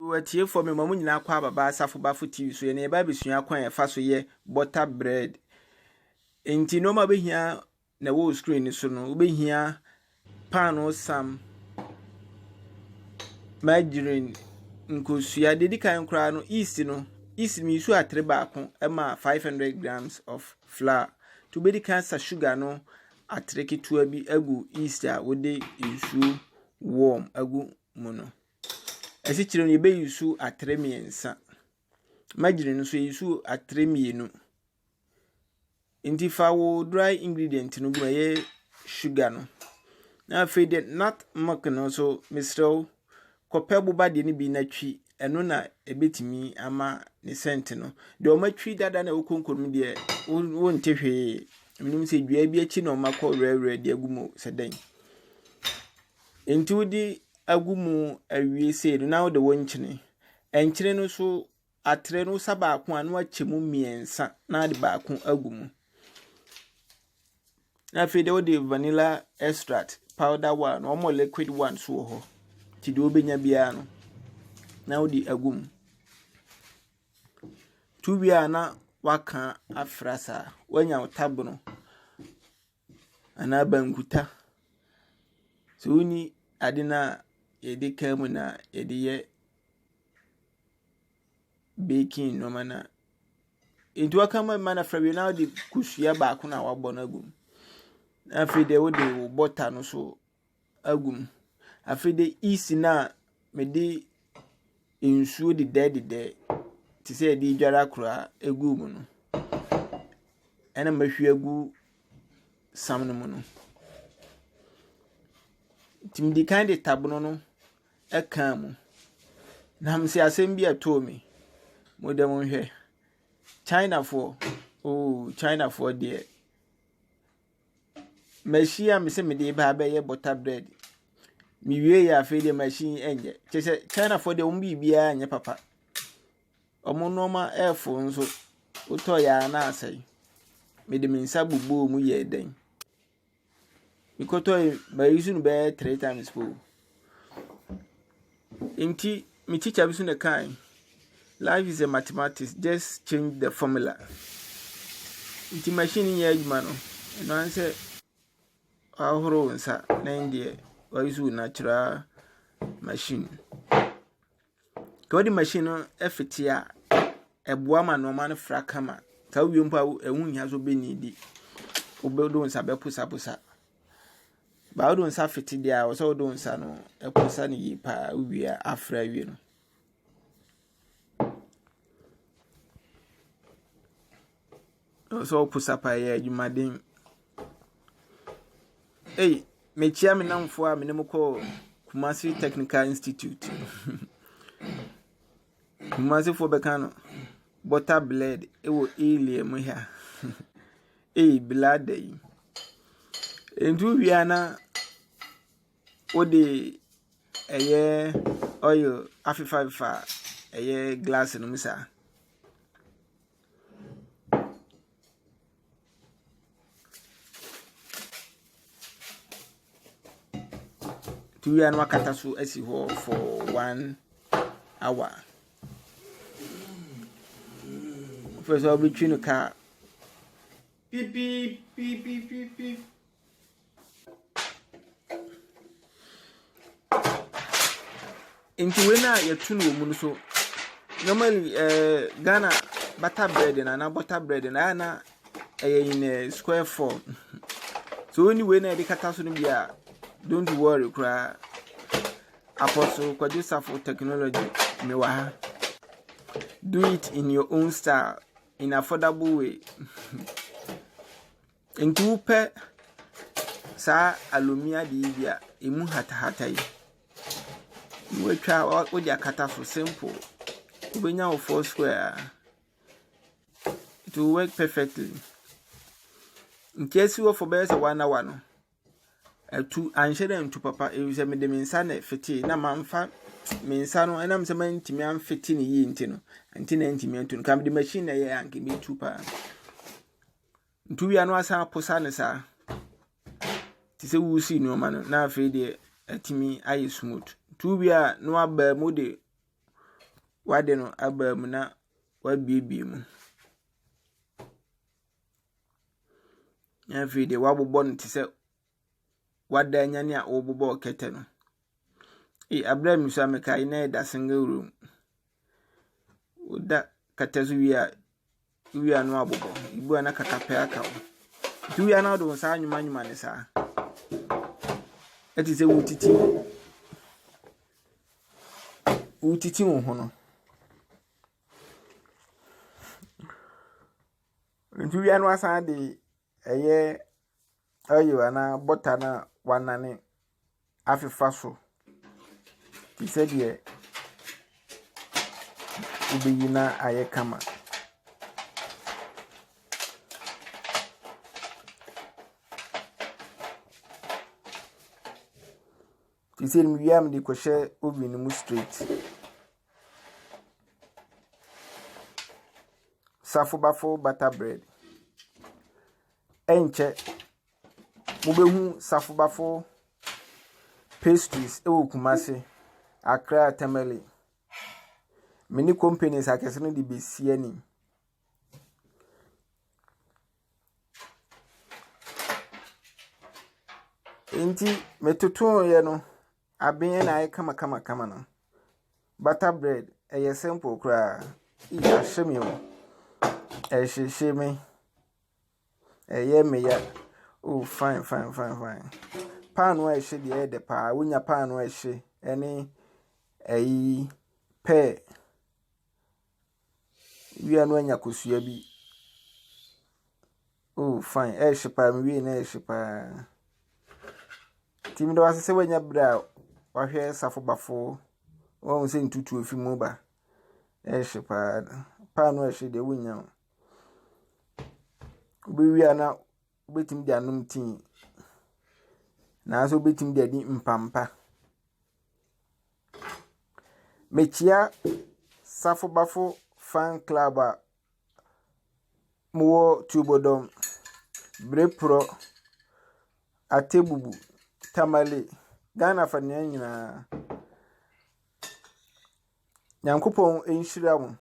Watie for me mamu nyina kwa baba asafo bafo TV so ye na eba besua kwan e fa so ye butter bread. Enti no ma behia na wo screen so no behia pan sam margarine nkosua dedi kan kra no yeast no yeast mi su atre baako ema 500 grams of flour to bedi kan sa sugar no atre ketua bi agu yeast a wode isu warm agu mu no esi kire no be isu atre miensa margarine so isu atre mienu enti fa wo dry ingredient no guma ye sugar no na fe nutmeg no so misro kopebo ba de ni bi na twi eno na ebetimi ama ne scent no de o matwi dada na okonkom de won tehwe minim se dua bi achi na o makọ rere de agumo sedan enti wodi agumu awie se no na wo de wonchine enchire no so atre no saba ko anu achemu miensa na de baako agumu na fe de wo de vanilla extract powder one or more liquid one so ho ti do benya bia no na wo di agum tu bia na waka afrasa wanya utabo no ana bankuta so uni adina yedi kamu na yedi ye baking no mana into aka mana frabi na di kusua ba ko na wabọ na agum afide wo de butter no so agum afide yeast na me de insuo de de ti se di dwara kura egu mu no ena mahwe agu sam no mu no tim di kind de tabono no eka mu na mse asem bi ato mi modem hwe China for there machine me se me de ba ye butter bread mi wie ya fe de machine enje China for the umbi bia anya papa omo noma efo nso uto ya na asai me de minsa bubu mu ye den ikoto ma use no be 3 times po inti mi teacher bisu ne kan life is a mathematics, just change the formula inti machine ye adwuma no no anse ahoro nsa na ndie waisu natural machine kodi machine efetia eboa ma no man fra kama ka wiempa ehun nya so benidi obedo nsa bepusa ba odo nsa fiti dia o so odo nsa no epusa ni yipa wia afra wi no so pusa pa ye adwumaden mechia me namfo a me ne mko Kumasi Technical Institute Kumasi fo bekano butter blade ewo ile mu ha blade entu wiana ode eye oil afifa eye glass no misa tu ya no akata so asi ho for 1 hour first I'll be trying to car beep into when I tunu mu so normally Ghana butter bread na butter bread na in a square form so anyway na the kata so no bia don't worry cry apostle Kwadisa for technology mewa do it in your own style in affordable way into pe sa alumia di bia emu hata yi we twa o dia kata so simple ubenya o 4 square it will work perfectly in case you for best 1 hour no atu anshere ntu papa e me de minsa na fiti na manfa minsa no enam se man ntimi am fiti ni yi nti no anti na ntimi ntu kam de machine na ye anke be tupa ntu ya no asa posa ne sa ti se wusi no ma no na afi de atimi ayi smooth tu bia no aba mu de wade no aba mu na wabiebie mu. Na fi de wabobɔ no te sɛ wada anyane a wobobɔ kete no. Abra mi so ameka ina da single room. Oda kete so wi a no abobɔ. Ibu ana kakape aka wo. Tu wi ana do sa anwuma ne sa. Eti se wutiti wo ho no. Tu wi ana asan de eye ayo ana bota na wanane afefa so. Ti se de ubiyina aye kama. Ti se mi wiam de kwhye oven mu straight. Safo bafo butter bread. Enche mubehu safo bafo pastries ewo Kumase, Accra, Tamale. Many companies akese no de besie ani. Enti metoto ye no aben na ay kama no. Butter bread eye simple kra. Iya hwemi o. Ehwehwe me. Eye me ya. Oh fine. Pan wa ehwe de de pa. Wonya pan wa ehwe ene ayi pe. Wi anu anya kosua bi. Oh fine. Ehwe pa me wi na ehwe pa. Tim do asese wanya bra wa hwe safo bafo. Won se ntutu ofi mu ba. Ehwe pa. Pan wa ehwe de wonya. Obi ana obetim de anum tin. Na so obetim de adi mpampa. Mechia safo bafo fan club a mo tubodom brepro atebubu tamale Ghana fa nyina. Nyankopon enhyira mo.